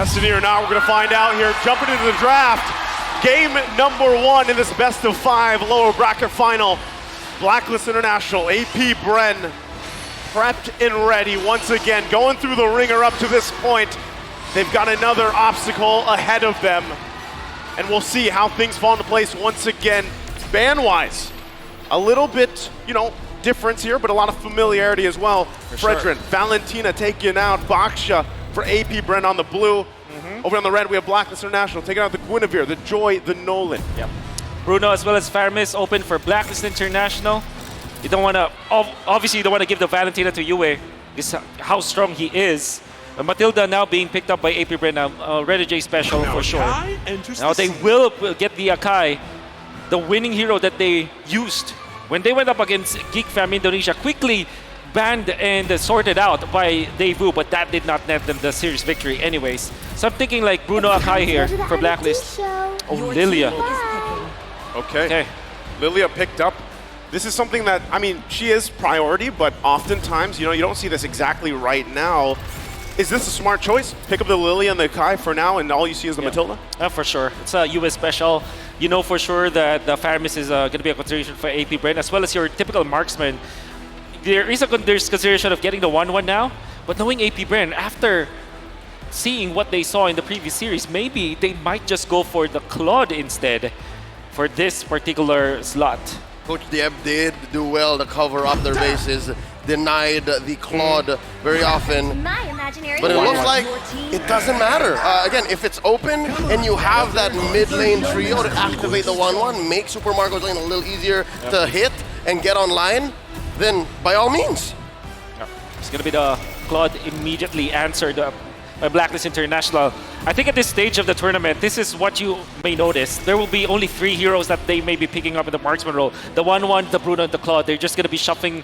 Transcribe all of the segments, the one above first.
Destiny or not, we're going to find out here. Jumping into the draft, game number 1 in this best of 5 lower bracket final. Blacklist International, APBR prepped and ready once again, going through the ringer up to this point. They've got another obstacle ahead of them, and we'll see how things fall into place once again. Ban-wise, a little bit, difference here, but a lot of familiarity as well. Fredrin, Valentina taking out Baksha for APBR on the blue. Over on the red, we have Blacklist International taking out the Guinevere, the Joy, the Nolan. Yep. Bruno as well as Farmis open for Blacklist International. You don't want to, obviously you don't want to give the Valentina to Yue, because how strong he is. But Matilda now being picked up by APBR now, Red J special for sure. Now they will get the Akai, the winning hero that they used when they went up against Geek Fam Indonesia, quickly banned and sorted out by Daewoo, but that did not net them the series victory anyways. So I'm thinking like Bruno Akai here for Blacklist. Oh, Lilia. Okay. Lilia picked up. This is something that, she is priority, but oftentimes, you don't see this exactly right now. Is this a smart choice? Pick up the Lilia and the Akai for now, and all you see is the Matilda? For sure. It's a US special. You know for sure that the Farmis is going to be a consideration for APBR, as well as your typical marksman. There's consideration of getting the 1-1 now, but knowing APBR, after seeing what they saw in the previous series, maybe they might just go for the Claude instead for this particular slot. Coach Dieb did do well to cover up their bases, denied the Claude very often, but it looks like it doesn't matter. Again, if it's open and you have that mid-lane trio to activate the 1-1, make Super Marco's lane a little easier to hit and get online, then by all means. It's going to be the Claude immediately answered by Blacklist International. I think at this stage of the tournament, this is what you may notice. There will be only 3 heroes that they may be picking up in the marksman role. The 1-1, the Bruno, and the Claude. They're just going to be shuffling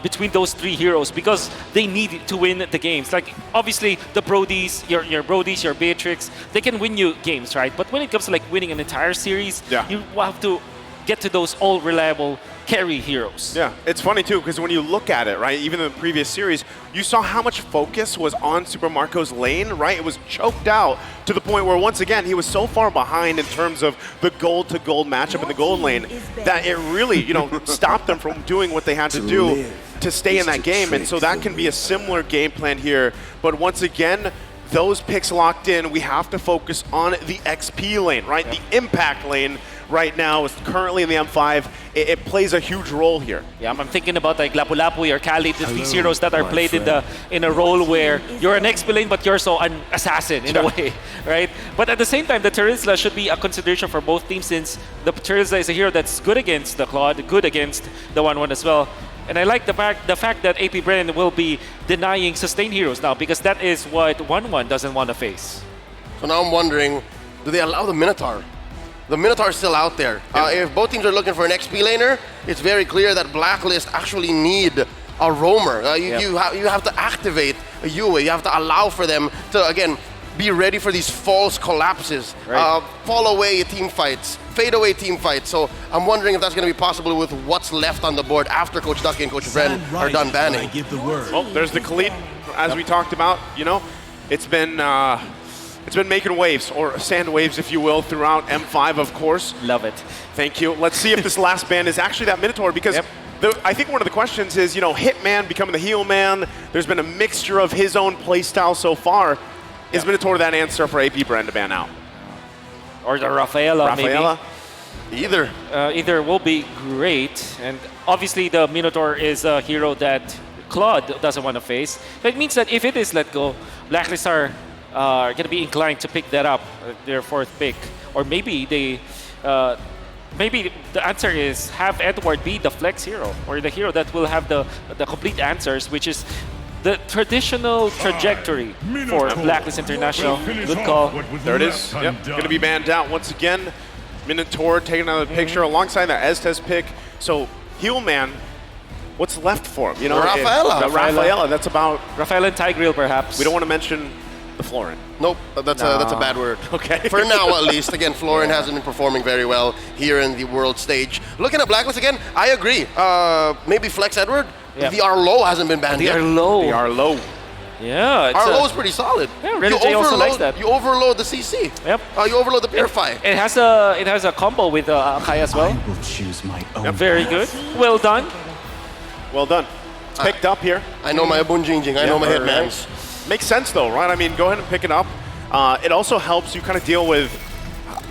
between those 3 heroes because they need to win the games. Like, obviously, the Brodies, your Brodies, your Beatrix, they can win you games, right? But when it comes to like winning an entire series, you have to get to those all-reliable carry heroes. Yeah, it's funny too, because when you look at it, right, even in the previous series, you saw how much focus was on Super Marco's lane, right? It was choked out to the point where, once again, he was so far behind in terms of the gold-to-gold matchup in the gold lane that it really, stopped them from doing what they had to do to stay in that game. And so that can be a similar game plan here. But once again, those picks locked in, we have to focus on the XP lane, right? The impact lane right now is currently in the M5. It plays a huge role here. Yeah, I'm thinking about like Lapu-Lapu or Kali, these heroes that are played in a role where you're an XP lane, but you're so an assassin in a way, right? But at the same time, the Terizla should be a consideration for both teams, since the Terizla is a hero that's good against the Claude, good against the 1-1 as well. And I like the fact that APBR will be denying sustained heroes now, because that is what 1-1 doesn't want to face. So now I'm wondering, do they allow the Minotaur? The Minotaur is still out there. If both teams are looking for an XP laner, it's very clear that Blacklist actually need a roamer. You have to activate a Yue. You have to allow for them to, again, be ready for these false collapses, fall away team fights, fade away team fights. So I'm wondering if that's going to be possible with what's left on the board after Coach Ducky and Coach Bren are done banning. Oh, there's the Khalid, as we talked about. It's been making waves, or sand waves, if you will, throughout M5, of course. Love it. Thank you. Let's see if this last ban is actually that Minotaur, because I think one of the questions is, Hitman becoming the heel man. There's been a mixture of his own playstyle so far. Is Minotaur that answer for APBR to ban out? Or the Rafaela, maybe? Either will be great. And obviously the Minotaur is a hero that Claude doesn't want to face. That means that if it is let go, Blacklist are going to be inclined to pick that up, their 4th pick. Or maybe maybe the answer is have Edward be the flex hero, or the hero that will have the complete answers, which is the traditional trajectory for Blacklist International. Good call. There it is. Yep, going to be banned out once again. Minotaur taking another picture alongside that Estes pick. So, heel man, what's left for him? Rafaela. That's about Rafaela and Tigreal, perhaps. We don't want to mention the Florin. Nope, that's a bad word. Okay. For now, at least. Again, Florin hasn't been performing very well here in the world stage. Looking at Blacklist again, I agree. Maybe Flex Edward. The R low hasn't been banned yet. The R low. The R low. Yeah, it's Our low is pretty solid. Yeah, Renegade also likes that. You overload the CC. Yep. You overload the Purify. It has a combo with Akai as well. I will choose my own. Very good. Well done. Well done. It's picked up here. I know my Abunjingjing. I know my Hitmans. Makes sense though, right? I mean, go ahead and pick it up. It also helps you kind of deal with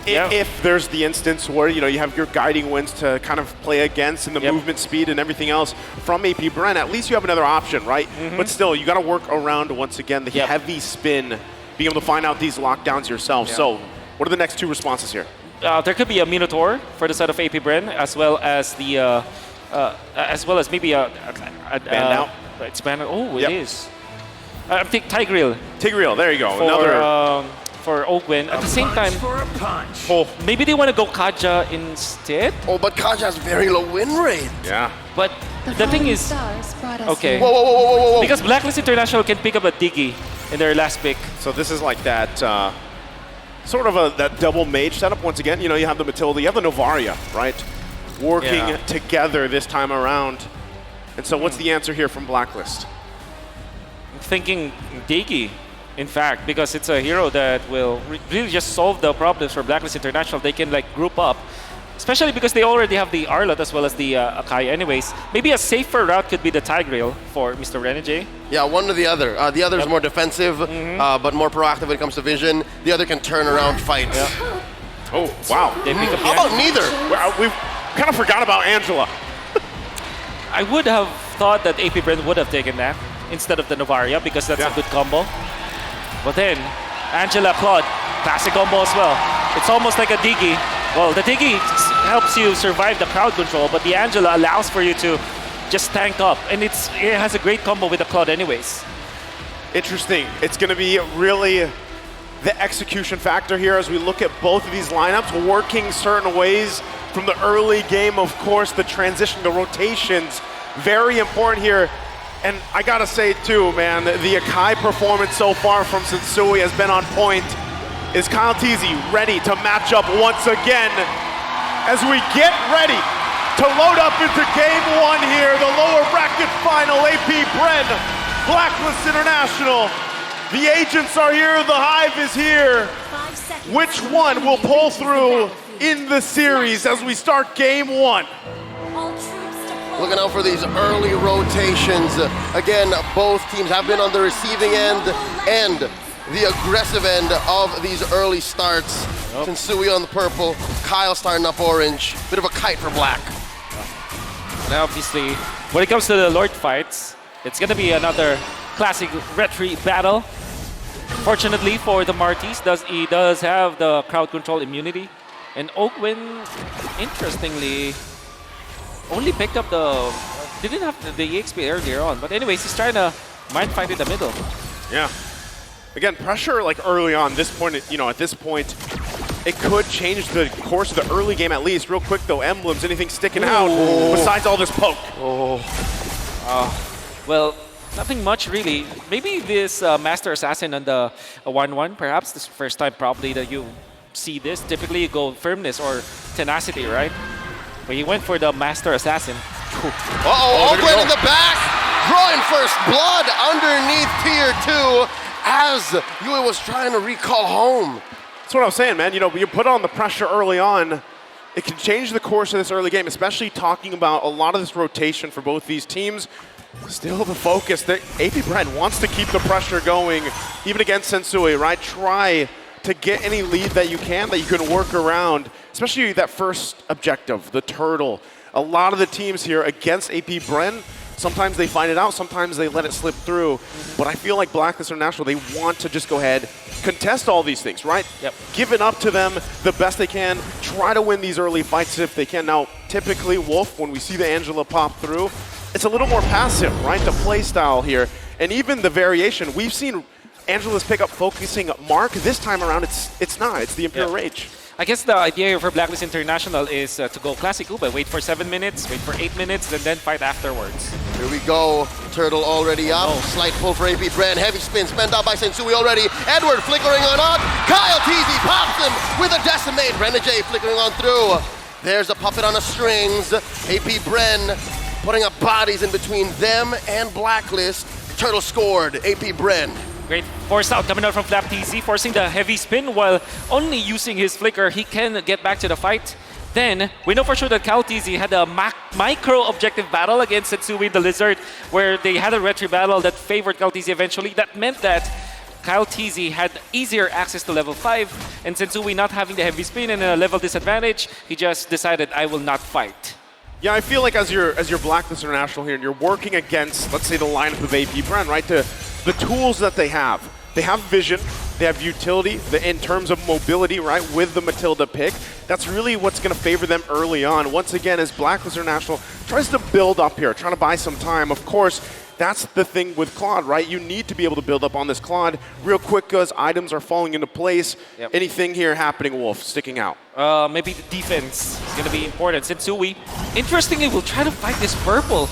if there's the instance where you have your guiding winds to kind of play against and the movement speed and everything else from AP Bren. At least you have another option, right? But still, you got to work around once again the heavy spin, being able to find out these lockdowns yourself. So, what are the next two responses here? There could be a Minotaur for the side of AP Bren, as well as the maybe a Band out. It's banned out. Oh, it is. I think Tigreal. Tigreal, there you go. For, Another. For Ogwen. At the same time, maybe they want to go Kaja instead. Oh, but Kaja has very low win rate. Yeah. But the thing is, okay. Whoa. Because Blacklist International can pick up a Diggy in their last pick. So this is like that sort of that double mage setup. Once again, you have the Matilda, you have the Novaria, right? Working together this time around. And so what's the answer here from Blacklist? I'm thinking Diggy, in fact, because it's a hero that will really just solve the problems for Blacklist International. They can like group up, especially because they already have the Arlot as well as the Akai anyways. Maybe a safer route could be the Tigreal for Mr. Renegade. Yeah, one or the other. The other is more defensive, but more proactive when it comes to vision. The other can turn around fights. Oh, wow. They pick up How about neither? We've kind of forgot about Angela. I would have thought that AP Bren would have taken that instead of the Novaria because that's a good combo. But then, Angela Claude, classic combo as well. It's almost like a Diggy. Well, the Diggy helps you survive the crowd control, but the Angela allows for you to just tank up. And it has a great combo with the Claude anyways. Interesting. It's going to be really the execution factor here as we look at both of these lineups working certain ways from the early game. Of course, the transition, the rotations, very important here. And I gotta say too, man, the Akai performance so far from Sensui has been on point. Is Kyle Teasy ready to match up once again as we get ready to load up into game one here, the lower bracket final, AP Bren, Blacklist International. The agents are here, the Hive is here. Which one will pull through in the series as we start game one? Looking out for these early rotations. Again, both teams have been on the receiving end and the aggressive end of these early starts. Sensui on the purple, Kyle starting up orange. Bit of a kite for black. Now, obviously, when it comes to the Lord fights, it's going to be another classic retreat battle. Fortunately for the Martis, he does have the crowd control immunity. And Ogwen, interestingly, only picked up didn't have the EXP earlier on. But anyways, he's trying to mind fight in the middle. Yeah. Again, pressure like early on this point, at this point, it could change the course of the early game at least. Real quick though, emblems, anything sticking out besides all this poke? Well, nothing much really. Maybe this Master Assassin on the 1-1, perhaps. This is the first time probably that you see this. Typically you go firmness or tenacity, right? But he went for the Master Assassin. Ogwen in the back, drawing first blood underneath tier 2 as Yui was trying to recall home. That's what I was saying, man. You put on the pressure early on, it can change the course of this early game, especially talking about a lot of this rotation for both these teams. Still the focus that AP Bren wants to keep the pressure going, even against Sensui, right? Try to get any lead that you can work around, especially that first objective, the turtle. A lot of the teams here against AP Bren, sometimes they find it out, sometimes they let it slip through. But I feel like Blacklist International, they want to just go ahead, contest all these things, right? Yep. Give it up to them the best they can, try to win these early fights if they can. Now, typically, Wolf, when we see the Angela pop through, it's a little more passive, right? The play style here. And even the variation, we've seen Angela's pick up focusing Mark. This time around, it's not. It's the Imperial Rage. I guess the idea here for Blacklist International is to go classic Ube. Wait for 7 minutes, wait for 8 minutes, and then fight afterwards. Here we go. Turtle already up. Slight pull for AP Bren. Heavy spin spent out by Sensui already. Edward flickering on up. Kyle Teasy pops him with a decimate. Renegade flickering on through. There's a puppet on the strings. AP Bren putting up bodies in between them and Blacklist. Turtle scored. AP Bren. Great force out coming out from Flap TZ, forcing the heavy spin while only using his flicker. He can get back to the fight. Then, we know for sure that Cal TZ had a micro objective battle against Sensui the Lizard, where they had a retry battle that favored Cal TZ eventually. That meant that Kyle TZ had easier access to level 5, and Sensui not having the heavy spin and a level disadvantage, he just decided, I will not fight. Yeah, I feel like as your Blacklist International here, and you're working against, let's say, the lineup of AP Bren, right? The tools that they have vision, they have utility in terms of mobility, right? With the Matilda pick, that's really what's going to favor them early on. Once again, as Blacklist International tries to build up here, trying to buy some time, of course. That's the thing with Claude, right? You need to be able to build up on this Claude real quick as items are falling into place. Yep. Anything here happening, Wolf, sticking out? Maybe the defense is going to be important. Sensui, interestingly, will try to fight this purple.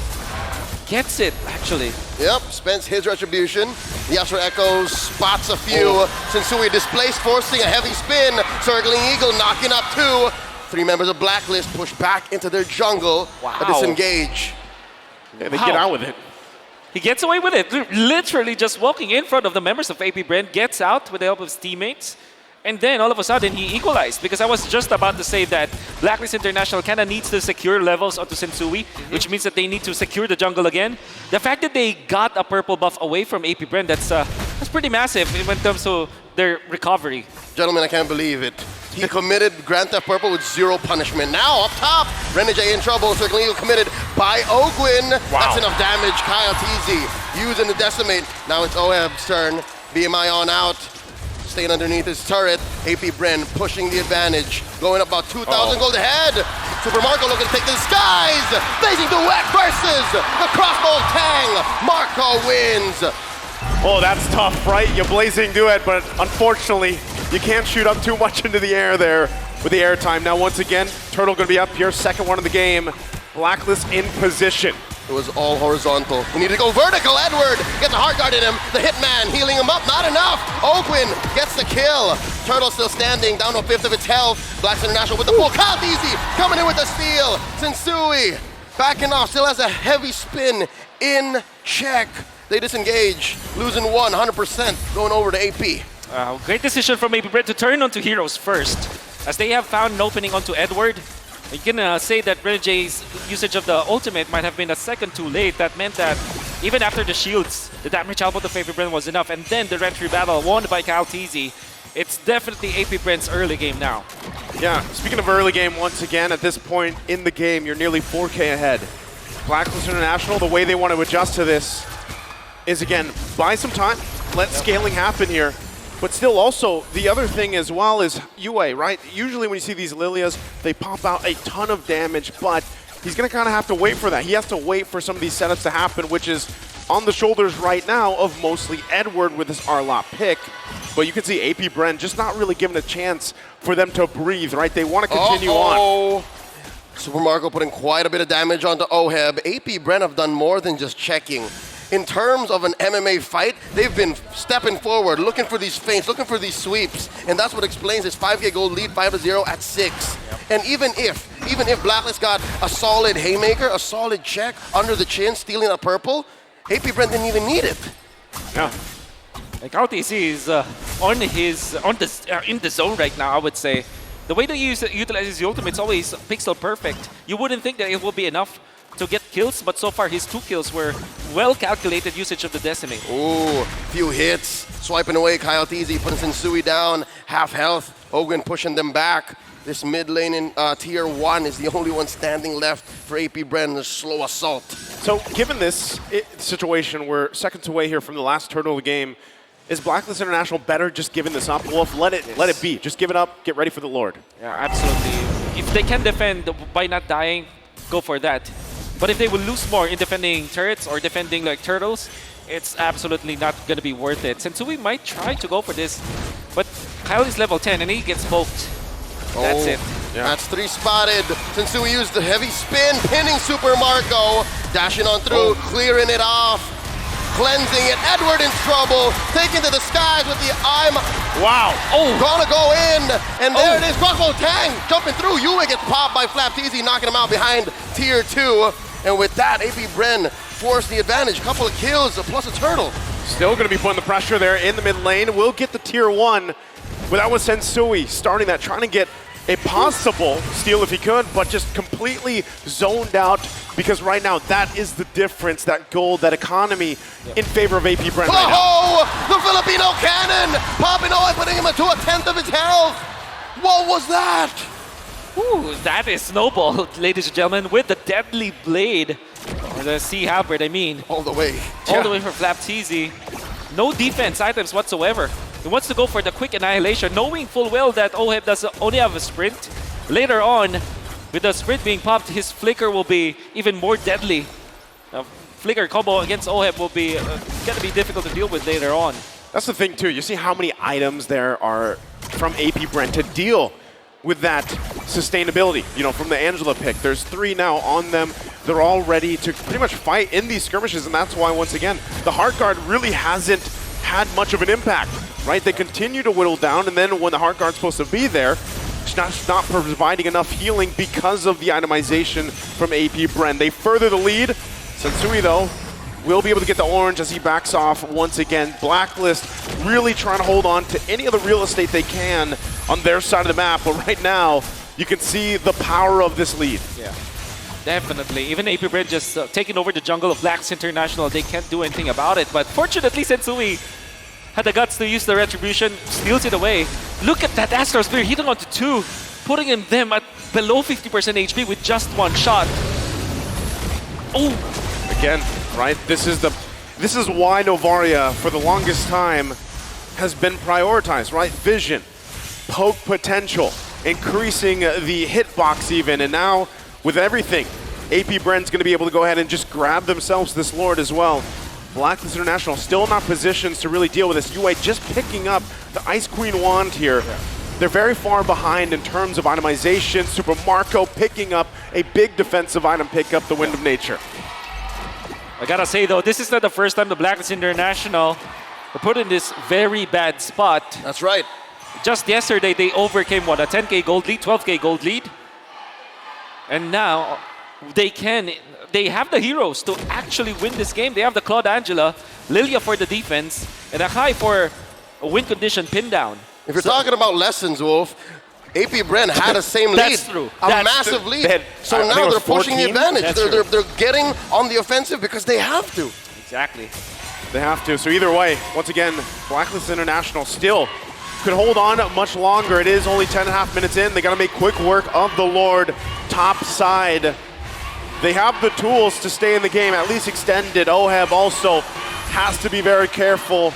Gets it, actually. Yep, spends his retribution. Yasuo Echoes spots a few. Sensui displaced, forcing a heavy spin. Circling Eagle, knocking up 2. 3 members of Blacklist push back into their jungle. Wow. A disengage. Yeah, they get out with it. He gets away with it, literally just walking in front of the members of AP Bren, gets out with the help of his teammates, and then all of a sudden he equalized. Because I was just about to say that Blacklist International kind of needs to secure levels onto Sensui, which means that they need to secure the jungle again. The fact that they got a purple buff away from AP Bren, that's pretty massive when it comes to their recovery. Gentlemen, I can't believe it. He committed Grand Theft Purple with 0 punishment. Now up top, Renegade in trouble. Circling Eagle committed by Ogwin. Wow. That's enough damage. Kyle TZ using the decimate. Now it's Oheb's turn. BMI on out. Staying underneath his turret. AP Bren pushing the advantage. Going up about 2,000 gold ahead. Super Marco looking to take to the skies. Blazing Duet versus the crossbow Tang. Marco wins. Oh, that's tough, right? You blazing duet, but unfortunately, you can't shoot up too much into the air there with the airtime. Now, once again, Turtle gonna be up here, second one of the game. Blacklist in position. It was all horizontal. We need to go vertical. Edward gets a hard guard in him. The hitman healing him up, not enough. Ogwin gets the kill. Turtle still standing, down to a fifth of its health. Blacks International with the pull. Kyle Easy coming in with the steal. Sensui backing off, still has a heavy spin in check. They disengage, losing 100%, going over to AP. Great decision from AP Bren to turn onto heroes first. As they have found an opening onto Edward, you can say that Renegade's usage of the ultimate might have been a second too late. That meant that even after the shields, the damage output of AP Bren was enough. And then the retry battle won by Kyle TZ. It's definitely AP Bren's early game now. Yeah, speaking of early game, once again, at this point in the game, you're nearly 4K ahead. Blacklist International, the way they want to adjust to this is, again, buy some time, let scaling happen here. But still also, the other thing as well is UA, right? Usually when you see these Lilias, they pop out a ton of damage, but he's gonna kind of have to wait for that. He has to wait for some of these setups to happen, which is on the shoulders right now of mostly Edward with his Arlot pick. But you can see AP Bren just not really given a chance for them to breathe, right? They want to continue on. Super Marco putting quite a bit of damage onto Oheb. AP Bren have done more than just checking. In terms of an MMA fight, they've been stepping forward, looking for these feints, looking for these sweeps, and that's what explains his 5K gold lead, 5-0 at 6. Yep. And even if Blacklist got a solid haymaker, a solid check under the chin, stealing a purple, AP Bren didn't even need it. Yeah. Like RTC is in the zone right now, I would say. The way that he utilizes the ultimate is always pixel perfect. You wouldn't think that it will be enough to get kills, but so far his 2 kills were well-calculated usage of the Decimate. Ooh, few hits, swiping away Kyle TZ, putting Sensui down, half health, Hogan pushing them back. This mid lane in tier 1 is the only one standing left for AP Bren, the slow assault. So given this situation, we're seconds away here from the last turtle of the game, is Blacklist International better just giving this up? Wolf, let it be. Just give it up, get ready for the Lord. Yeah, absolutely. If they can defend by not dying, go for that. But if they will lose more in defending turrets or defending like turtles, it's absolutely not going to be worth it. Sensui might try to go for this, but Kyle is level 10 and he gets smoked. That's it. Yeah. That's 3 spotted. Sensui used the heavy spin, pinning Super Marco, dashing on through, clearing it off, cleansing it. Edward in trouble, taken to the skies with the Wow. Gonna go in, and there it is. Crossbow Tang jumping through. Yue gets popped by Flap TZ, knocking him out behind tier 2. And with that, AP Bren force the advantage. Couple of kills, plus a turtle. Still going to be putting the pressure there in the mid lane. Will get the tier 1. But that was Sensui starting that, trying to get a possible steal if he could, but just completely zoned out because right now that is the difference, that gold, that economy in favor of AP Brent right now. Oh, the Filipino cannon! Popping away, putting him to a 10th of his health. What was that? Ooh, that is Snowball, ladies and gentlemen, with the deadly blade. Or the Sea Halberd, I mean. All the way. All the way for Flapteasy. No defense items whatsoever. He wants to go for the quick annihilation, knowing full well that Oheb does only have a sprint. Later on, with the sprint being popped, his flicker will be even more deadly. Flicker combo against Oheb will be going to be difficult to deal with later on. That's the thing too, you see how many items there are from AP Brent to deal with that sustainability, you know, from the Angela pick. There's 3 now on them. They're all ready to pretty much fight in these skirmishes, and that's why, once again, the Heart Guard really hasn't had much of an impact, right? They continue to whittle down, and then when the Heart Guard's supposed to be there, it's not providing enough healing because of the itemization from AP Bren. They further the lead. Sensui, though, will be able to get the orange as he backs off once again. Blacklist really trying to hold on to any of the real estate they can on their side of the map, but right now, you can see the power of this lead. Yeah, definitely. Even AP Bren just taking over the jungle of Blacks International, they can't do anything about it, but fortunately, Sensui had the guts to use the Retribution, steals it away. Look at that Astral Spear hitting onto 2, putting them at below 50% HP with just 1 shot. Oh! Again, right? This is why Novaria, for the longest time, has been prioritized, right? Vision, poke potential, increasing the hitbox even, and now with everything, AP Bren's going to be able to go ahead and just grab themselves this Lord as well. Blacklist International still not positions to really deal with this. UA just picking up the Ice Queen wand here. Yeah. They're very far behind in terms of itemization. Super Marco picking up a big defensive item pickup, the Wind of Nature. I gotta say though, this is not the first time the Blacklist International were put in this very bad spot. That's right. Just yesterday, they overcame what, a 10k gold lead, 12k gold lead? And now, they have the heroes to actually win this game. They have the Claude Angela, Lilia for the defense, and Akai for a win condition pin down. If you're talking about lessons, Wolf, AP Bren had a same lead. That's true. A massive lead. So now they're pushing the advantage. They're getting on the offensive because they have to. Exactly. They have to. So either way, once again, Blacklist International still could hold on much longer. It is only 10.5 minutes in. They got to make quick work of the Lord top side. They have the tools to stay in the game, at least extended. Oheb also has to be very careful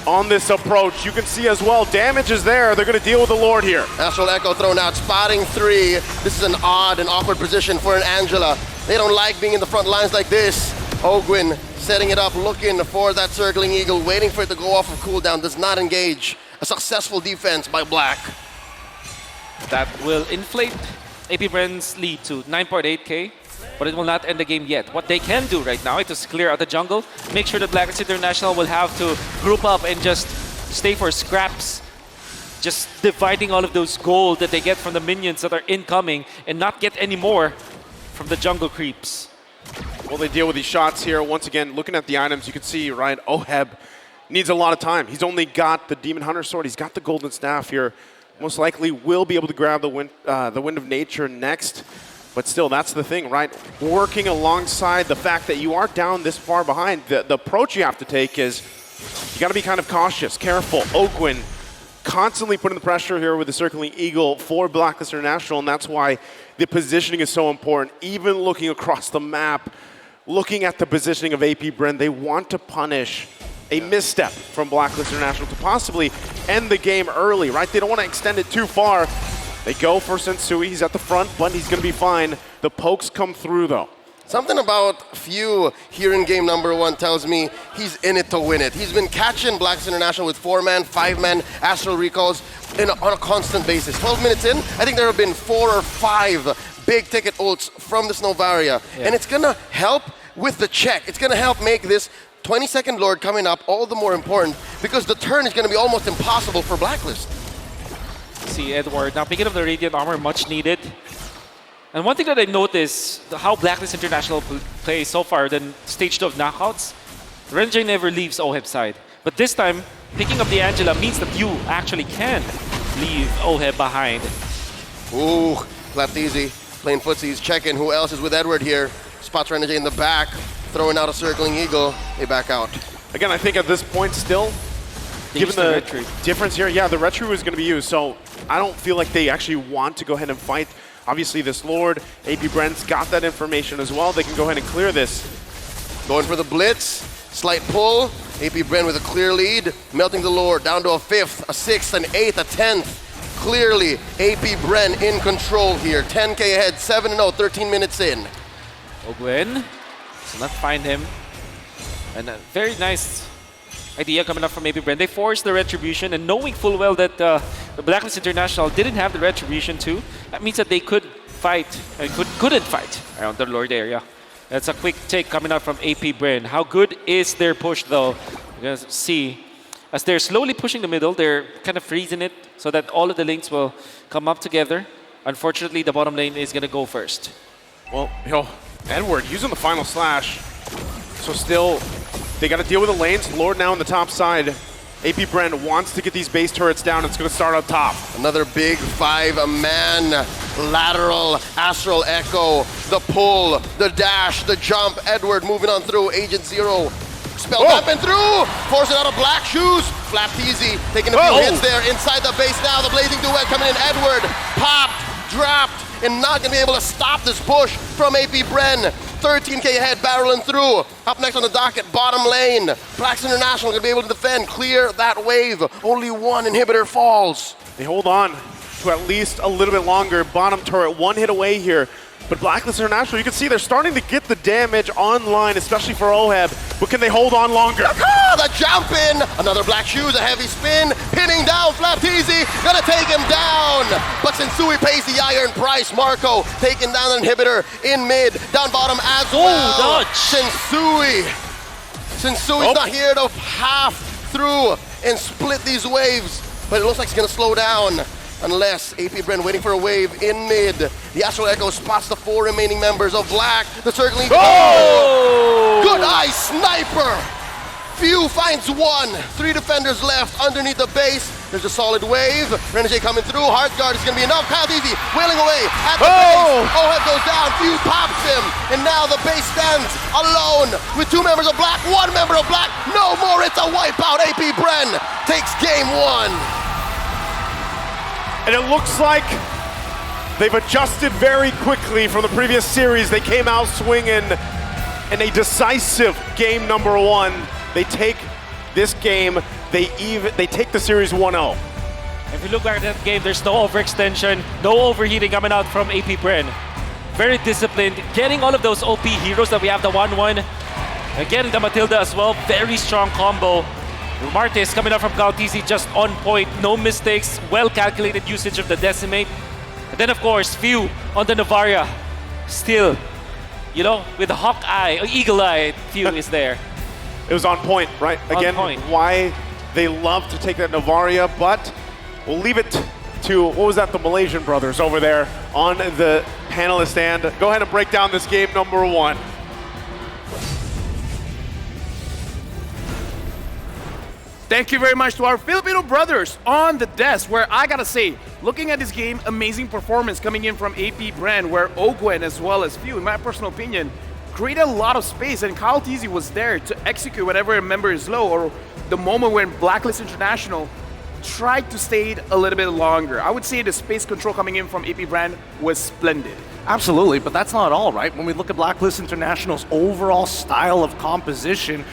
on this approach. You can see as well, damage is there. They're going to deal with the Lord here. Astral Echo thrown out, spotting 3. This is an odd and awkward position for an Angela. They don't like being in the front lines like this. Ogwin setting it up, looking for that circling eagle, waiting for it to go off of cooldown, does not engage. A successful defense by Black. That will inflate AP Bren's lead to 9.8k, but it will not end the game yet. What they can do right now is just clear out the jungle, make sure that Blacklist International will have to group up and just stay for scraps, just dividing all of those gold that they get from the minions that are incoming and not get any more from the jungle creeps. Well, they deal with these shots here. Once again, looking at the items, you can see, right, Oheb needs a lot of time. He's only got the Demon Hunter Sword. He's got the Golden Staff here. Most likely will be able to grab the Wind of Nature next. But still, that's the thing, right? Working alongside the fact that you are down this far behind, the approach you have to take is you got to be kind of cautious, careful. Ogwin constantly putting the pressure here with the Circling Eagle for Blacklist International, and that's why the positioning is so important. Even looking across the map, looking at the positioning of AP Bren, they want to punish a misstep from Blacklist International to possibly end the game early, right? They don't want to extend it too far. They go for Sensui. He's at the front, but he's going to be fine. The pokes come through, though. Something about Few here in game number 1 tells me he's in it to win it. He's been catching Blacklist International with 4-man, 5-man Astral Recalls on a constant basis. 12 minutes in, I think there have been 4 or 5 big-ticket ults from this Novaria. Yeah. And it's going to help with the check. It's going to help make this 22nd Lord coming up all the more important because the turn is going to be almost impossible for Blacklist. See Edward now picking up the Radiant Armor, much needed. And one thing that I noticed, how Blacklist International plays so far, than stage 2 of knockouts, Renjay never leaves OHEB's side. But this time, picking up the Angela means that you actually can leave OHEB behind. Ooh, Flapteasy playing footsies, checking who else is with Edward here. Spots Renjay in the back, throwing out a circling eagle. They back out. Again, I think at this point still, given the difference here, yeah, the retro is going to be used. So I don't feel like they actually want to go ahead and fight. Obviously, this Lord, AP Brent's got that information as well. They can go ahead and clear this. Going for the blitz, slight pull. AP Brent with a clear lead, melting the Lord down to a 5th, a 6th, an 8th, a 10th. Clearly, AP Brent in control here. 10K ahead, 7-0, 13 minutes in. Ogwen does not find him. And a very nice idea coming up from AP Brent. They forced the retribution, and knowing full well that the Blacklist International didn't have the retribution too, that means that they could fight, couldn't fight around the Lord area. That's a quick take coming out from AP Brent. How good is their push though? You're gonna see, as they're slowly pushing the middle, they're kind of freezing it so that all of the links will come up together. Unfortunately, the bottom lane is gonna go first. Well, Edward using the final slash. So still, they got to deal with the lanes. Lord now on the top side. AP Brent wants to get these base turrets down. It's going to start up top. Another big 5-man lateral Astral Echo. The pull, the dash, the jump. Edward moving on through. Agent Zero. Spell tapping through. Forcing out of Black Shoes. Flapteasy taking a few hits there. Inside the base now. The Blazing Duet coming in. Edward popped, dropped, and not going to be able to stop this push from AP Brent. 13K ahead, barreling through. Up next on the docket, bottom lane. Blacks International gonna be able to defend, clear that wave. Only one inhibitor falls. They hold on to at least a little bit longer. Bottom turret, one hit away here. But Blacklist International, you can see they're starting to get the damage online, especially for OHEB. But can they hold on longer? The jump in. Another Black Shoes, a heavy spin. Pinning down Flapteasy. Gonna take him down. But Sensui pays the iron price. Marco taking down an inhibitor in mid. Down bottom as well. Dodge. Sensui's not here to half through and split these waves. But it looks like he's gonna slow down. Unless AP Brent waiting for a wave in mid. The Astral Echo spots the 4 remaining members of Black. The circling. Good eye sniper. Few finds 1. 3 defenders left underneath the base. There's a solid wave. Renjay coming through. Heart Guard is going to be enough. Easy wailing away at the base. OHEB goes down. Few pops him. And now the base stands alone with 2 members of Black, 1 member of Black. No more. It's a wipeout. AP Brent takes game 1. And it looks like they've adjusted very quickly from the previous series. They came out swinging in a decisive game number 1. They take this game, they take the series 1-0. If you look back at that game, there's no overextension, no overheating coming out from AP Brent. Very disciplined, getting all of those OP heroes that we have, the 1-1. Again, the Matilda as well, very strong combo. Martes coming up from Galtizi, just on point, no mistakes, well-calculated usage of the Decimate. And then, of course, Few on the Navaria. Still, you know, with the hawk eye, or eagle eye, Few is there. It was on point, right? Again, why they love to take that Navaria, but we'll leave it to, what was that, the Malaysian brothers over there on the panelist stand. Go ahead and break down this game number 1. Thank you very much to our Filipino brothers on the desk, where I gotta say, looking at this game, amazing performance coming in from AP Brent, where Ogwen as well as Few, in my personal opinion, created a lot of space, and Kyle Teasy was there to execute whenever a member is low, or the moment when Blacklist International tried to stay a little bit longer. I would say the space control coming in from AP Brent was splendid. Absolutely, but that's not all, right? When we look at Blacklist International's overall style of composition,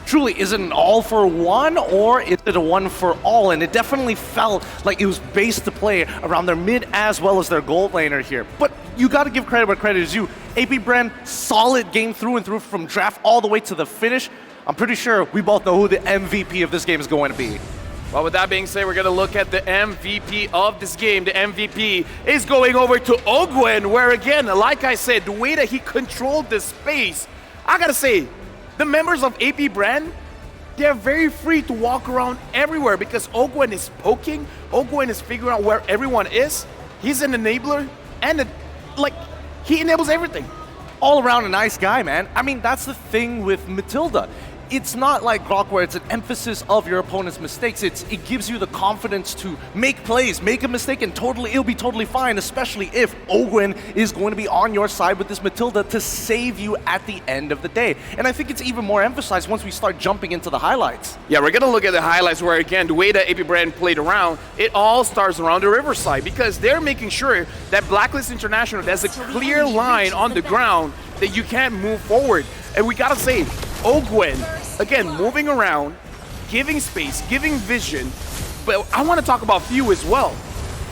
truly, is it an all for one, or is it a one for all? And it definitely felt like it was based to play around their mid as well as their gold laner here. But you got to give credit where credit is due. AP Brent, solid game through and through from draft all the way to the finish. I'm pretty sure we both know who the MVP of this game is going to be. Well, with that being said, we're going to look at the MVP of this game. The MVP is going over to Ogwen, where again, like I said, the way that he controlled the space, I got to say, the members of AP Brent, they're very free to walk around everywhere because Ogwen is poking, Ogwen is figuring out where everyone is. He's an enabler, and He enables everything. All around a nice guy, man. I mean, that's the thing with Matilda. It's not like Grok where it's an emphasis of your opponent's mistakes. It gives you the confidence to make plays, make a mistake, and it'll be totally fine, especially if Ogwen is going to be on your side with this Matilda to save you at the end of the day. And I think it's even more emphasized once we start jumping into the highlights. Yeah, we're going to look at the highlights where, again, the way that AP Brand played around, it all starts around the Riverside because they're making sure that Blacklist International has a clear line on the ground that you can't move forward. And we got to say, Ogwen, again, moving around, giving space, giving vision, but I want to talk about Few as well.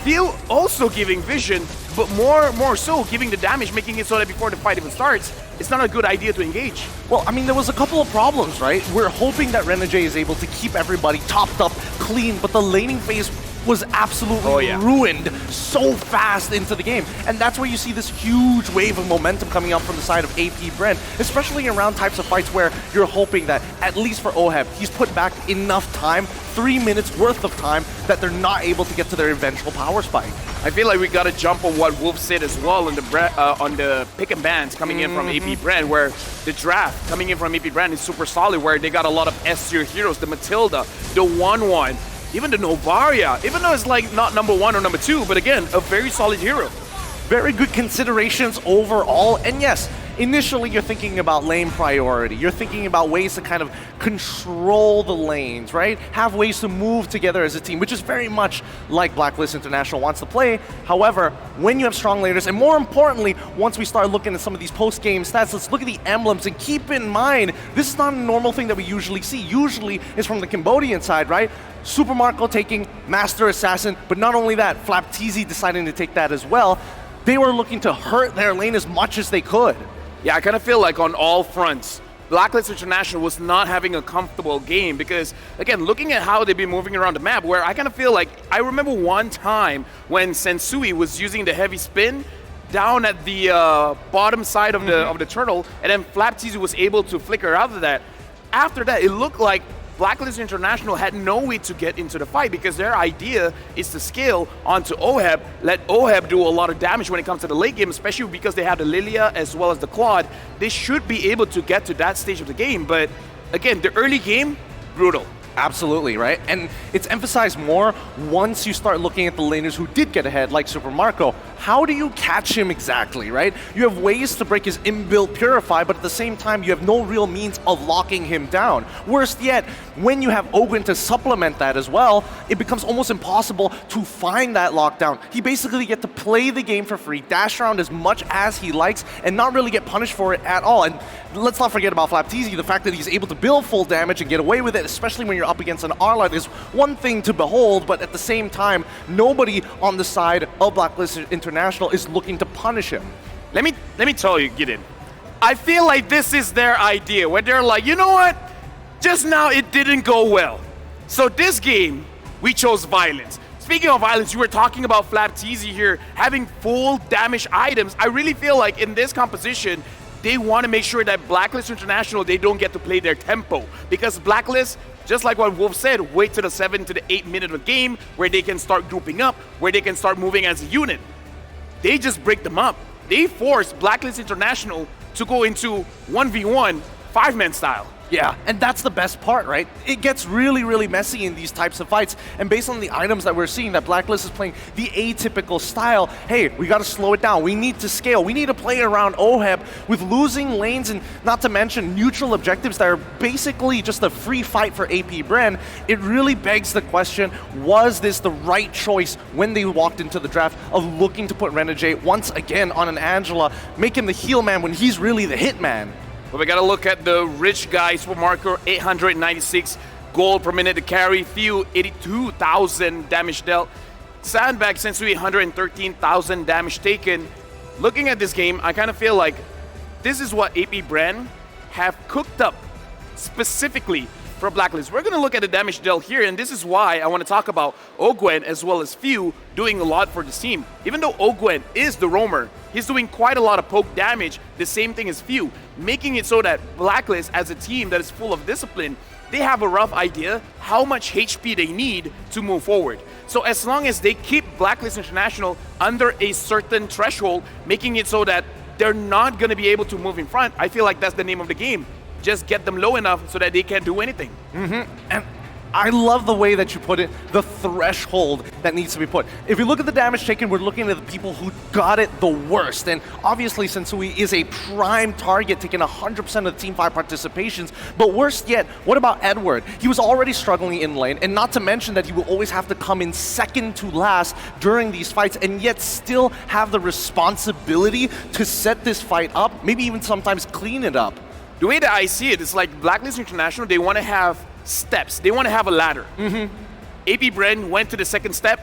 Few also giving vision, but more so giving the damage, making it so that before the fight even starts, it's not a good idea to engage. Well, I mean, there was a couple of problems, right? We're hoping that Renegade is able to keep everybody topped up, clean, but the laning phase was absolutely ruined so fast into the game. And that's where you see this huge wave of momentum coming up from the side of AP Bren, especially around types of fights where you're hoping that, at least for Oheb, he's put back enough time, 3 minutes worth of time, that they're not able to get to their eventual power spike. I feel like we got to jump on what Wolf said as well on the pick and bans coming in from AP Brand, where the draft coming in from AP Brand is super solid, where they got a lot of S-tier heroes, the Matilda, the 1-1, even the Novaria, even though it's like not number 1 or number 2, but again, a very solid hero. Very good considerations overall, and yes, initially you're thinking about lane priority. You're thinking about ways to kind of control the lanes, right? Have ways to move together as a team, which is very much like Blacklist International wants to play. However, when you have strong laners, and more importantly, once we start looking at some of these post-game stats, let's look at the emblems and keep in mind, this is not a normal thing that we usually see. Usually it's from the Cambodian side, right? Super Marco taking Master Assassin, but not only that, Flapteezy deciding to take that as well. They were looking to hurt their lane as much as they could. Yeah, I kind of feel like on all fronts, Blacklist International was not having a comfortable game because, again, looking at how they've been moving around the map, where I kind of feel like, I remember one time when Sensui was using the heavy spin down at the bottom side of the turtle, and then Flapteezy was able to flicker out of that. After that, it looked like Blacklist International had no way to get into the fight because their idea is to scale onto Oheb, let Oheb do a lot of damage when it comes to the late game, especially because they have the Lilia as well as the Claude. They should be able to get to that stage of the game, but again, the early game, brutal. Absolutely, right? And it's emphasized more once you start looking at the laners who did get ahead, like Super Marco. How do you catch him exactly, right? You have ways to break his inbuilt Purify, but at the same time, you have no real means of locking him down. Worst yet, when you have Ogwen to supplement that as well, it becomes almost impossible to find that lockdown. He basically gets to play the game for free, dash around as much as he likes, and not really get punished for it at all. And let's not forget about Flapteezy, the fact that he's able to build full damage and get away with it, especially when you're up against an Arlott, is one thing to behold, but at the same time, nobody on the side of Blacklist International is looking to punish him. Let me tell you, Gideon, I feel like this is their idea, where they're like, you know what? Just now it didn't go well. So this game, we chose violence. Speaking of violence, you were talking about Flapteezy here having full damage items. I really feel like in this composition, they want to make sure that Blacklist International, they don't get to play their tempo. Because Blacklist, just like what Wolf said, wait to the 7 to the 8 minute of the game where they can start grouping up, where they can start moving as a unit. They just break them up. They force Blacklist International to go into 1v1 5-man style. Yeah, and that's the best part, right? It gets really, really messy in these types of fights, and based on the items that we're seeing, that Blacklist is playing the atypical style, hey, we gotta slow it down, we need to scale, we need to play around Oheb with losing lanes and not to mention neutral objectives that are basically just a free fight for AP Bren. It really begs the question, was this the right choice when they walked into the draft of looking to put Renegade once again on an Angela, make him the heel man when he's really the hit man? But we got to look at the rich guy, Super Marco, 896 gold per minute to carry, Few 82,000 damage dealt, Sandbag Sensui 113,000 damage taken. Looking at this game, I kind of feel like this is what AP Bren have cooked up specifically for Blacklist. We're going to look at the damage dealt here, and this is why I want to talk about Ogwen as well as Few doing a lot for this team. Even though Ogwen is the roamer, he's doing quite a lot of poke damage, the same thing as Few, making it so that Blacklist, as a team that is full of discipline, they have a rough idea how much HP they need to move forward. So as long as they keep Blacklist International under a certain threshold, making it so that they're not going to be able to move in front. I feel like that's the name of the game. Just get them low enough so that they can't do anything. And I love the way that you put it, the threshold that needs to be put. If you look at the damage taken, we're looking at the people who got it the worst. And obviously, Sensui is a prime target, taking 100% of the Team 5 participations. But worst yet, what about Edward? He was already struggling in lane, and not to mention that he will always have to come in second to last during these fights, and yet still have the responsibility to set this fight up, maybe even sometimes clean it up. The way that I see it, it's like Blacklist International, they want to have steps. They want to have a ladder. APBR went to the second step,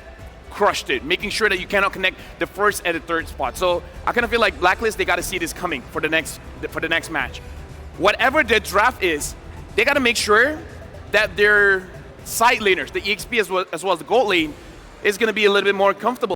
crushed it, making sure that you cannot connect the first and the third spot. So I kind of feel like Blacklist, they got to see this coming for the next match. Whatever their draft is, they got to make sure that their side laners, the EXP as well as the gold lane, is going to be a little bit more comfortable.